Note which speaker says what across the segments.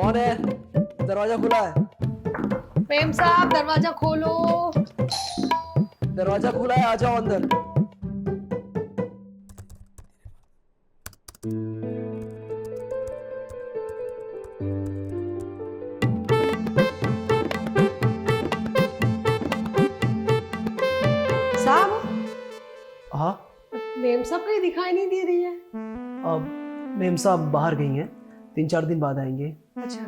Speaker 1: कौन है? दरवाजा खुला है।
Speaker 2: मेम साहब दरवाजा खोलो।
Speaker 1: दरवाजा खुला है, आ जाओ अंदर।
Speaker 2: साहब
Speaker 1: हाँ,
Speaker 2: मेम साहब कहीं दिखाई नहीं दे रही है।
Speaker 1: अब मेम साहब बाहर गई हैं, 3-4 दिन बाद आएंगे।
Speaker 2: अच्छा।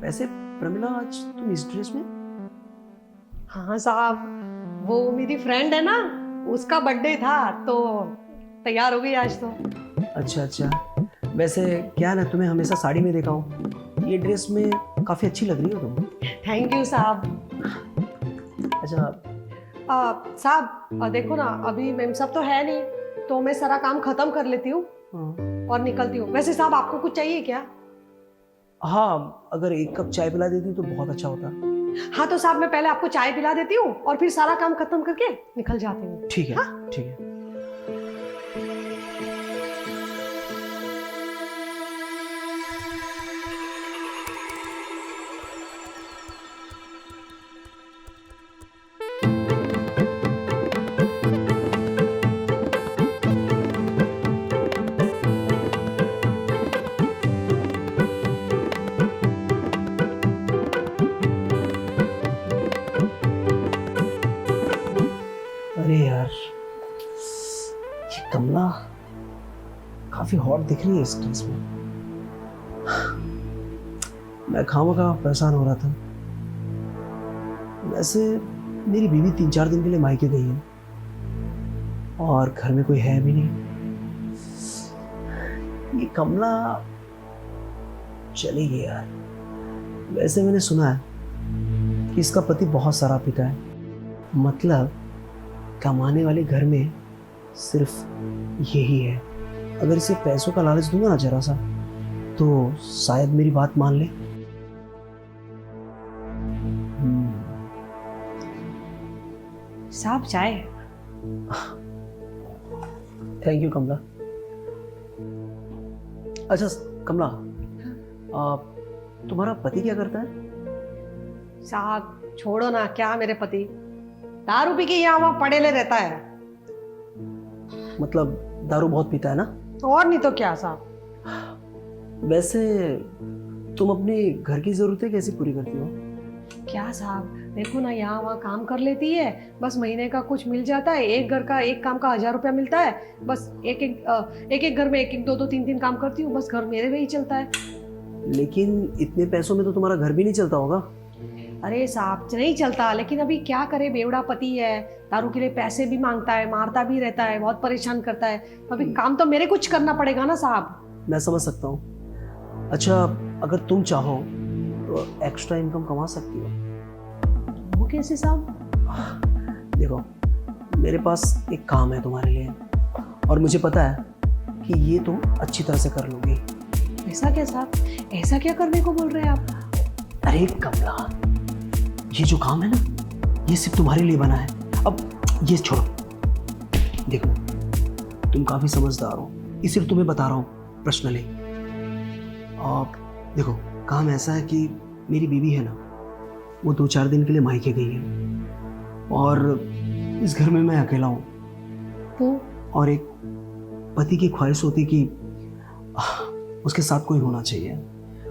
Speaker 1: वैसे प्रमिला, आज तुम इस ड्रेस में?
Speaker 2: हाँ साहब, वो मेरी फ्रेंड है ना, उसका बर्थडे था तो तैयार हो गई आज तो।
Speaker 1: अच्छा अच्छा। वैसे क्या है ना, तुम्हें हमेशा साड़ी में देखा हूँ, ये ड्रेस में काफ़ी अच्छी लग रही हो तुम।
Speaker 2: थैंक यू साहब।
Speaker 1: अच्छा।
Speaker 2: साहब देखो ना, अभी मेम साहब तो है नहीं, तो मैं सारा काम खत्म कर लेती हूँ और निकलती हूँ। वैसे साहब आपको कुछ चाहिए क्या?
Speaker 1: हाँ, अगर 1 कप चाय पिला देती तो बहुत अच्छा होता।
Speaker 2: हाँ तो साहब मैं पहले आपको चाय पिला देती हूँ और फिर सारा काम खत्म करके निकल जाती हूँ।
Speaker 1: ठीक है।
Speaker 2: हाँ?
Speaker 1: ठीक है। अरे यार, ये कमला काफी हॉट दिख रही है इस ड्रेस में। मैं खामखा परेशान हो रहा था। वैसे मेरी बीवी 3-4 दिन के लिए मायके गई है और घर में कोई है भी नहीं। ये कमला चली गई यार। वैसे मैंने सुना है कि इसका पति बहुत शराब पीता है, मतलब कमाने वाले घर में सिर्फ यही है। अगर इसे पैसों का लालच दूंगा ना जरा सा, तो शायद मेरी बात मान ले।
Speaker 2: साहब चाय।
Speaker 1: थैंक यू कमला। अच्छा कमला, तुम्हारा पति क्या करता है?
Speaker 2: साहब छोड़ो ना, क्या मेरे पति दारू पी के यहाँ वहाँ पड़ेले रहता है।
Speaker 1: मतलब दारू बहुत पीता है ना?
Speaker 2: और नहीं तो क्या साहब।
Speaker 1: वैसे तुम अपनी घर की जरूरतें कैसे पूरी करती हो?
Speaker 2: क्या साहब, देखो ना, यहाँ वहाँ काम कर लेती है, बस महीने का कुछ मिल जाता है। एक घर का एक काम का 1000 रुपया मिलता है। बस एक एक घर में 1-1, 2-2, 3-3 काम करती हूँ, बस घर मेरे में ही चलता है।
Speaker 1: लेकिन इतने पैसों में तो तुम्हारा घर भी नहीं चलता होगा।
Speaker 2: अरे साहब नहीं चलता, लेकिन अभी क्या करे, बेवड़ा पति है, दारू के लिए पैसे भी मांगता है, मारता भी रहता है, बहुत परेशान करता है। अभी काम तो मेरे कुछ करना पड़ेगा ना साहब।
Speaker 1: मैं समझ सकता हूँ। अच्छा, अगर तुम चाहो तो एक्स्ट्रा इनकम कमा सकती हो।
Speaker 2: वो कैसे साहब?
Speaker 1: देखो, मेरे पास एक काम है तुम्हारे लिए और मुझे पता है कि ये तुम अच्छी तरह से कर लोगी।
Speaker 2: ऐसा क्या साहब? ऐसा क्या करने को बोल रहे हैं आप?
Speaker 1: अरे कमला, ये जो काम है ना, ये सिर्फ तुम्हारे लिए बना है। अब ये छोड़ो। देखो, तुम काफी समझदार हो, ये सिर्फ तुम्हें बता रहा हूँ पर्सनली। और देखो, काम ऐसा है कि मेरी बीवी है ना, वो 2-4 दिन के लिए मायके गई है और इस घर में मैं अकेला हूँ।
Speaker 2: तो
Speaker 1: और एक पति की ख्वाहिश होती कि उसके साथ कोई होना चाहिए।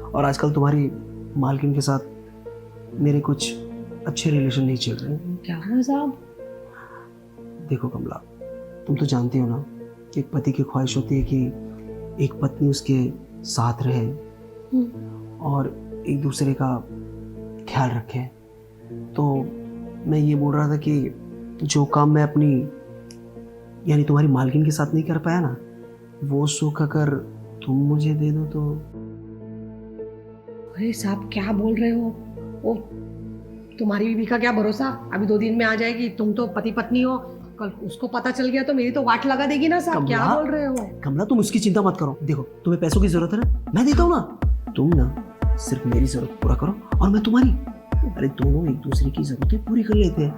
Speaker 1: और आजकल तुम्हारी मालकिन के साथ मेरे कुछ अच्छे रिलेशन नहीं चल रहे।
Speaker 2: क्या हुआ साहब?
Speaker 1: देखो कमला, तुम तो जानती हो ना कि एक पति की ख्वाहिश होती है कि एक पत्नी उसके साथ रहे और एक दूसरे का ख्याल रखे। तो मैं ये बोल रहा था कि जो काम मैं अपनी यानी तुम्हारी मालकिन के साथ नहीं कर पाया ना, वो सुख अगर तुम मुझे दे दो तो।
Speaker 2: अरे साहब क्या बोल रहे हो? वो तुम्हारी बीवी का क्या भरोसा, अभी 2 दिन में आ जाएगी। तुम तो पति पत्नी हो, कल उसको पता चल गया तो मेरी तो वाट लगा देगी ना साहब। क्या बोल रहे हो?
Speaker 1: कमला, तुम उसकी चिंता मत करो। देखो, तुम्हें पैसों की जरूरत है ना, मैं देता हूँ ना। तुम ना सिर्फ मेरी जरूरत पूरा करो और मैं तुम्हारी। अरे दोनों एक दूसरे की जरूरतें पूरी कर लेते हैं।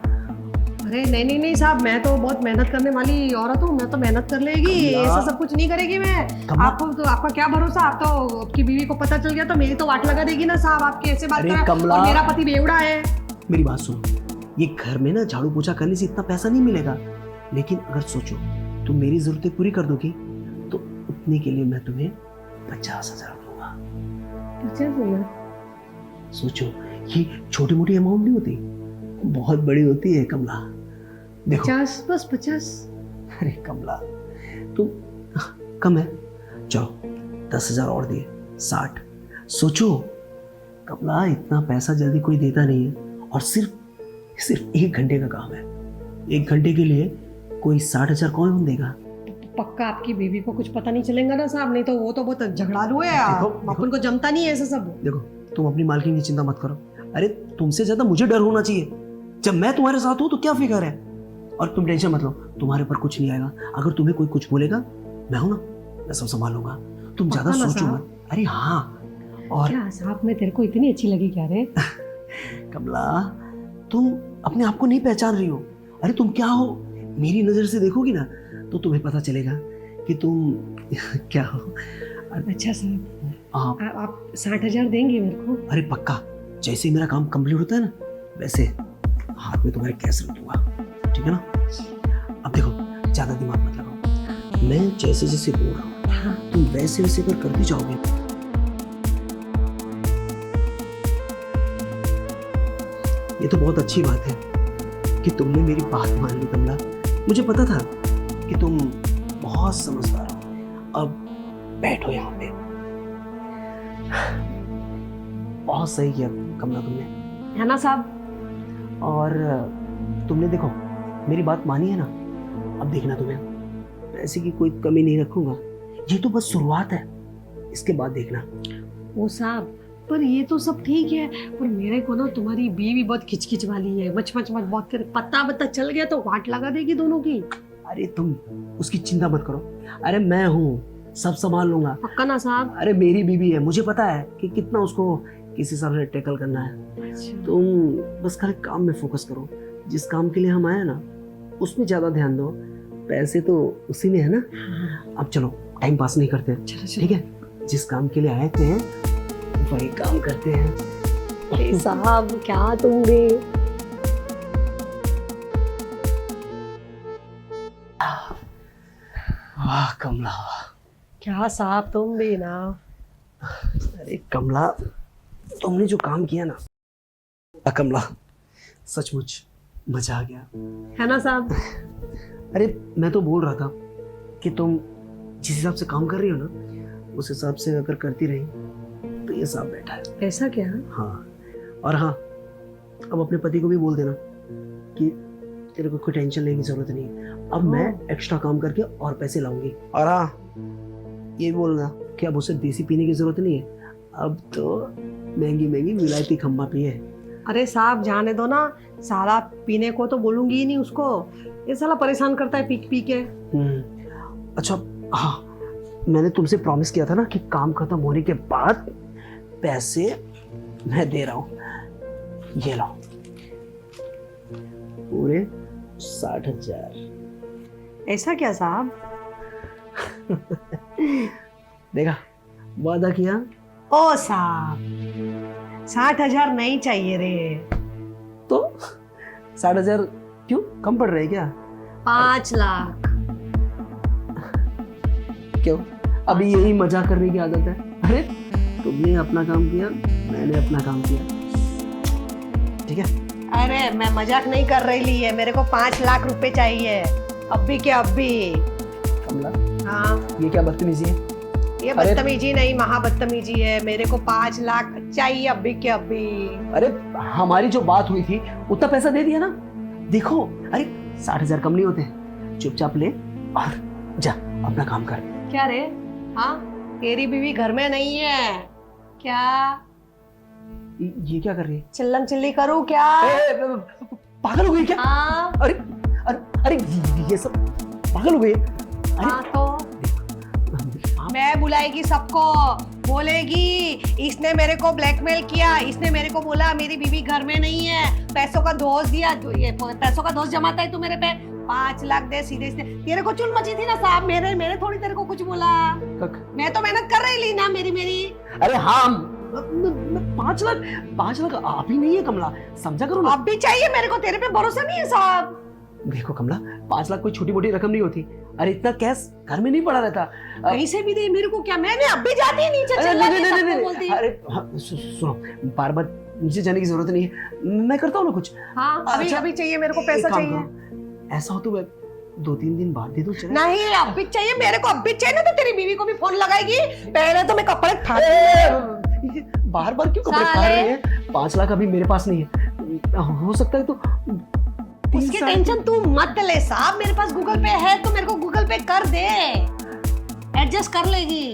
Speaker 2: अरे नहीं नहीं नहीं साहब, मैं तो बहुत मेहनत करने वाली औरत हूँ, मैं तो मेहनत कर लेगी,
Speaker 1: कमला।
Speaker 2: ऐसा सब कुछ नहीं करेगी मैं।
Speaker 1: कमला।
Speaker 2: आपको तो आपका क्या भरोसा, आप तो आपकी बीवी को पता चल गया तो मेरी तो वाट लगा देगी ना साहब, आपकी ऐसे बात
Speaker 1: अरे
Speaker 2: करा।
Speaker 1: कमला।
Speaker 2: और मेरा पति बेवड़ा है।
Speaker 1: मेरी बात सुनो, ये घर में ना झाड़ू पोछा करने से इतना पैसा नहीं मिलेगा, लेकिन अगर सोचो तुम मेरी जरूरतें पूरी कर दोगी तो उतने के लिए मैं तुम्हें 50,000 दूंगा।
Speaker 2: 50,000?
Speaker 1: सोचो, ये छोटी मोटी अमाउंट नहीं होती, बहुत बड़ी होती है कमला। देखो
Speaker 2: 50, बस 50।
Speaker 1: अरे कमला तुम कम है, चलो 10,000 और दिए, 60। सोचो कमला, इतना पैसा जल्दी कोई देता नहीं है, और सिर्फ 1 घंटे का काम है। 1 घंटे के लिए कोई 60,000 कौन देगा?
Speaker 2: पक्का आपकी बीवी को कुछ पता नहीं चलेगा ना साहब, नहीं तो वो तो बहुत झगड़ालू है,
Speaker 1: देखो।
Speaker 2: अपन को जमता नहीं है ऐसा सब।
Speaker 1: देखो तुम अपनी मालकिन की चिंता मत करो, अरे तुमसे ज्यादा मुझे डर होना चाहिए, जब मैं तुम्हारे साथ हूं तो क्या फिक्र है। और तुम टेंशन मत लो, तुम्हारे पर कुछ नहीं आएगा। अगर तुम्हें कोई कुछ बोलेगा, मैं हूं ना, मैं सब संभाल लूंगा, तुम ज्यादा
Speaker 2: पक्का ना
Speaker 1: सोचो
Speaker 2: साहब?
Speaker 1: मत। अरे हाँ, और
Speaker 2: क्या साहब, मैं तेरे को इतनी अच्छी लगी क्या रे?
Speaker 1: कमला तुम अपने आप को नहीं पहचान रही हो। अरे तुम क्या हो, मेरी नजर से देखोगी ना तो तुम्हें पता चलेगा कि तुम क्या हो।
Speaker 2: अच्छा साहब, आप 60,000 देंगे मेरे को?
Speaker 1: अरे पक्का, जैसे ही मेरा काम कंप्लीट होता है ना, वैसे हाथ में तुम्हारे कैश रख दूंगा, ठीक है ना। अब देखो ज्यादा दिमाग मत लगाओ, मैं जैसे जैसे बोल रहा हूँ
Speaker 2: हाँ।
Speaker 1: तुम वैसे वैसे कर भी जाओगे। ये तो बहुत अच्छी बात है कि तुमने मेरी बात मान ली कमला। मुझे पता था कि तुम बहुत समझदार हो। अब बैठो यहाँ पे। बहुत सही किया कमला तुमने,
Speaker 2: है ना साहब?
Speaker 1: और तुमने देखो मेरी बात मानी है ना। अब देखना, तुम्हें पैसे की कोई कमी नहीं रखूंगा, ये तो बस शुरुआत है, इसके बाद देखना।
Speaker 2: वो साहब, पर ये तो सब ठीक है, पर मेरे को ना तुम्हारी बीवी बहुत खिचखिच वाली है, मच मच मच बहुत करे, पता चल गया तो वाट लगा देगी दोनों की।
Speaker 1: अरे तुम उसकी चिंता मत करो, अरे मैं हूँ, सब संभाल लूंगा।
Speaker 2: पक्का ना साहब?
Speaker 1: अरे मेरी बीवी है, मुझे पता है कि कितना उसको किस हिसाब से टैकल करना है।
Speaker 2: अच्छा।
Speaker 1: तुम बस खाली काम में फोकस करो, जिस काम के लिए हम आए ना उसमें ज्यादा ध्यान दो, पैसे तो उसी में है ना।
Speaker 2: हाँ।
Speaker 1: अब चलो टाइम पास नहीं करते,
Speaker 2: चलो चलो।
Speaker 1: ठीक है, जिस काम के लिए आए थे वही काम करते हैं।
Speaker 2: अरे साहब क्या तुम भी।
Speaker 1: वाह कमला वाह।
Speaker 2: क्या साहब तुम भी ना।
Speaker 1: अरे कमला, तुमने जो काम किया ना कमला, सचमुच मजा आ गया,
Speaker 2: है ना साहब?
Speaker 1: अरे मैं तो बोल रहा था कि तुम जिस हिसाब से काम कर रही हो ना, उस हिसाब से अगर करती रही तो ये साफ बैठा है।
Speaker 2: ऐसा क्या?
Speaker 1: हाँ, और हाँ, अब अपने पति को भी बोल देना कि तेरे को कोई टेंशन लेने की जरूरत नहीं है, अब मैं एक्स्ट्रा काम करके और पैसे लाऊंगी। और हाँ, ये भी बोलना कि अब उसे देसी पीने की जरूरत नहीं है, अब तो महंगी महंगी विलायती खम्मा पिए।
Speaker 2: अरे साहब जाने दो ना, साला पीने को तो बोलूंगी ही नहीं उसको, ये साला परेशान करता है पी के।
Speaker 1: अच्छा हाँ, मैंने तुमसे प्रॉमिस किया था ना कि काम खत्म होने के बाद पैसे मैं दे रहा हूँ, ये लो पूरे 60,000।
Speaker 2: ऐसा क्या साहब?
Speaker 1: देखा, वादा किया।
Speaker 2: ओ साहब 60,000 नहीं चाहिए रे।
Speaker 1: तो 60,000 क्यों कम पड़ रहे क्या?
Speaker 2: 5 लाख।
Speaker 1: क्यों, अभी यही मजाक करने की आदत है? अरे तुमने अपना काम किया, मैंने अपना काम किया, ठीक है।
Speaker 2: अरे मैं मजाक नहीं कर रही है, मेरे को 5 लाख रुपए चाहिए, अभी के अभी।
Speaker 1: कमला
Speaker 2: हाँ,
Speaker 1: ये क्या बदतमीजी है?
Speaker 2: ये बदतमीजी नहीं, महाबदतमीजी है। मेरे को 5 लाख चाहिए अभी के अभी।
Speaker 1: अरे हमारी जो बात हुई थी उतना पैसा दे दिया ना, देखो। अरे 60,000 कम नहीं होते, चुपचाप ले और जा अपना काम कर।
Speaker 2: क्या रे? हाँ, तेरी बीवी घर में नहीं है क्या?
Speaker 1: ये क्या कर रही है?
Speaker 2: चिल्लम चिल्ली करूँ क्या?
Speaker 1: पागल हो गई क्या?
Speaker 2: हाँ।
Speaker 1: अरे अरे अरे ये सब पागल हो गई है।
Speaker 2: हाँ तो मैं बुलाएगी सबको, बोलेगी इसने मेरे को ब्लैकमेल किया, इसने मेरे को बोला मेरी बीवी घर में नहीं है, पैसों का दोष दिया, जो ये पैसों का दोष जमाता है तू मेरे पे, 5 लाख दे सीधे सीधे। तेरे को चुल मची थी ना साहब, मेरे थोड़ी तेरे को कुछ बोला, मैं तो मेहनत कर रही ली ना मेरी।
Speaker 1: अरे हाँ 5 लाख अभी नहीं है कमला, समझा करो ना।
Speaker 2: अब भी चाहिए मेरे को, तेरे पे भरोसा नहीं है साहब।
Speaker 1: देखो कमला 5 लाख कोई छोटी मोटी रकम नहीं होती। अरे इतना कैश घर में नहीं पड़ा रहता।
Speaker 2: कहीं से भी दे मेरे को, क्या मैंने अब भी जाती है नीचे
Speaker 1: नहीं। अरे सुनो, बार बार नीचे जाने की जरूरत नहीं है, मैं करता हूँ ना कुछ।
Speaker 2: हाँ अभी चाहिए मेरे को, पैसा चाहिए।
Speaker 1: ऐसा हो तो मैं 2-3 दिन बाद दे दूं?
Speaker 2: नहीं अब भी चाहिए मेरे को, अब भी चाहिए ना तो तेरी बीवी को भी फोन लगाएगी। पहले तो मैं कपड़े
Speaker 1: बार बार क्यों कपड़े फाड़ रहे हैं? 5 लाख अभी मेरे पास नहीं है, हो सकता है तो
Speaker 2: उसकी टेंशन तू मत ले साहब, मेरे पास गूगल पे है तो मेरे को गूगल पे कर दे, एडजस्ट कर लेगी।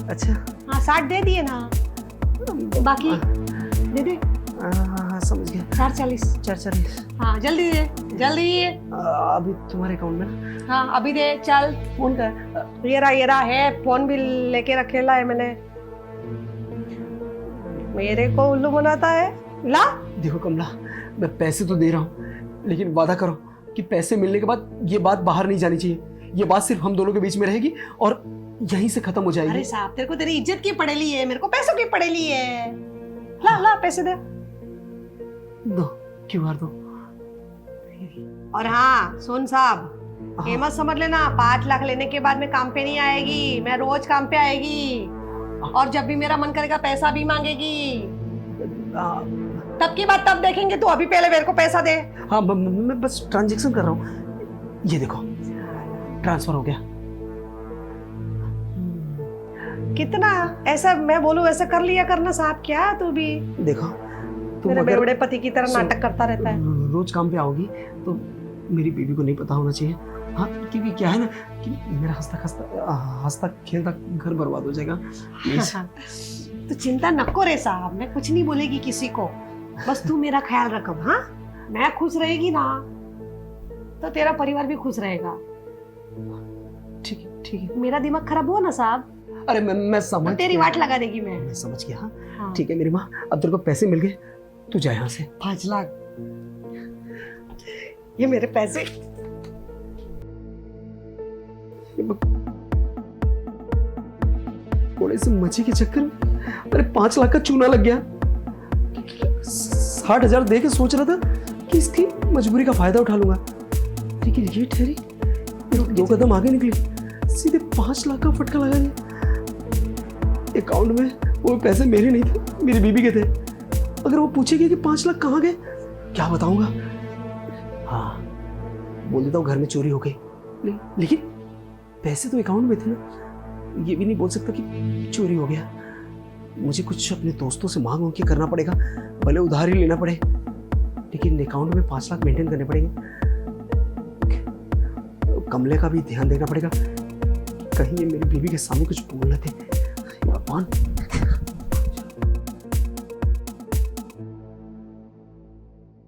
Speaker 1: अच्छा
Speaker 2: हाँ 60 दे दिए ना, बाकी दे दे।
Speaker 1: हाँ समझ गया।
Speaker 2: 440। हाँ जल्दी दे जल्दी।
Speaker 1: अभी तुम्हारे अकाउंट में?
Speaker 2: हाँ अभी दे चल।
Speaker 1: फोन का है?
Speaker 2: ये रहा है, फोन भी लेके रखेला है मैंने, मेरे को उल्लू बनाता है। ला
Speaker 1: देखो कमला, मैं पैसे तो दे रहा हूँ, लेकिन वादा करो कि पैसे मिलने के बाद ये बात बाहर नहीं जानी चाहिए। ये बात सिर्फ हम दोनों के बीच में रहेगी और यहीं से खत्म हो जाएगी।
Speaker 2: अरे साहब तेरे को तेरी इज्जत की पड़ेली है, मेरे को पैसों की पड़ेली है। ला पैसे दे।
Speaker 1: दो QR दो।
Speaker 2: और हाँ सुन साहब, ये मत समझ लेना 5 लाख लेने के बाद में काम पे नहीं आएगी, मैं रोज काम पे आएगी और जब भी मेरा मन करेगा पैसा भी मांगेगी। तब की बात तब देखेंगे, तू अभी पहले मेरे को पैसा दे।
Speaker 1: हाँ मैं बस ट्रांजैक्शन कर रहा हूँ, ये देखो ट्रांसफर हो गया।
Speaker 2: कितना ऐसा मैं बोलूं ऐसा कर लिया करना साहब, क्या तू भी
Speaker 1: देखो
Speaker 2: मेरे बेवड़े पति की तरह नाटक करता रहता है।
Speaker 1: रोज काम पे आओगी तो मेरी बीवी को नहीं पता होना चाहिए। हाँ क्योंकि क्या है ना कि मेरा हंसता खेलता घर बर्बाद हो जाएगा।
Speaker 2: तो चिंता नको रे साहब, मैं कुछ नहीं बोलेगी किसी को, बस तू मेरा ख्याल रख। हाँ मैं खुश रहेगी ना तो तेरा परिवार भी खुश रहेगा।
Speaker 1: ठीक है।
Speaker 2: मेरा दिमाग खराब हुआ ना साहब,
Speaker 1: अरे मैं समझ,
Speaker 2: तो तेरी वाट लगा देगी मैं
Speaker 1: समझ गया। हाँ ठीक है मेरी माँ, अब तेरे को पैसे मिल गए, तू जा यहाँ से।
Speaker 2: 5 लाख ये मेरे पैसे।
Speaker 1: थोड़े से मछी के चक्कर में अरे 5 लाख का चूना लग गया। 60,000 दे के सोच रहा था कि इसकी मजबूरी का फायदा उठा लूंगा, लेकिन ये ठहरी 2 कदम आगे निकली, सीधे 5 लाख का फटका लगा दिया। अकाउंट में वो पैसे मेरे नहीं थे, मेरी बीबी के थे। अगर वो पूछेगी कि 5 लाख कहाँ गए, क्या बताऊंगा? हाँ बोल देता हूँ घर में चोरी हो गई, लेकिन पैसे तो अकाउंट में थे ना, ये भी नहीं बोल सकता कि चोरी हो गया। मुझे कुछ अपने दोस्तों से मांग के करना पड़ेगा, भले उधार ही लेना पड़े, लेकिन अकाउंट में 5 लाख मेंटेन करने पड़ेंगे। कमले का भी ध्यान देना पड़ेगा, कहीं ये मेरी बीवी के सामने कुछ बोल न थे। भगवान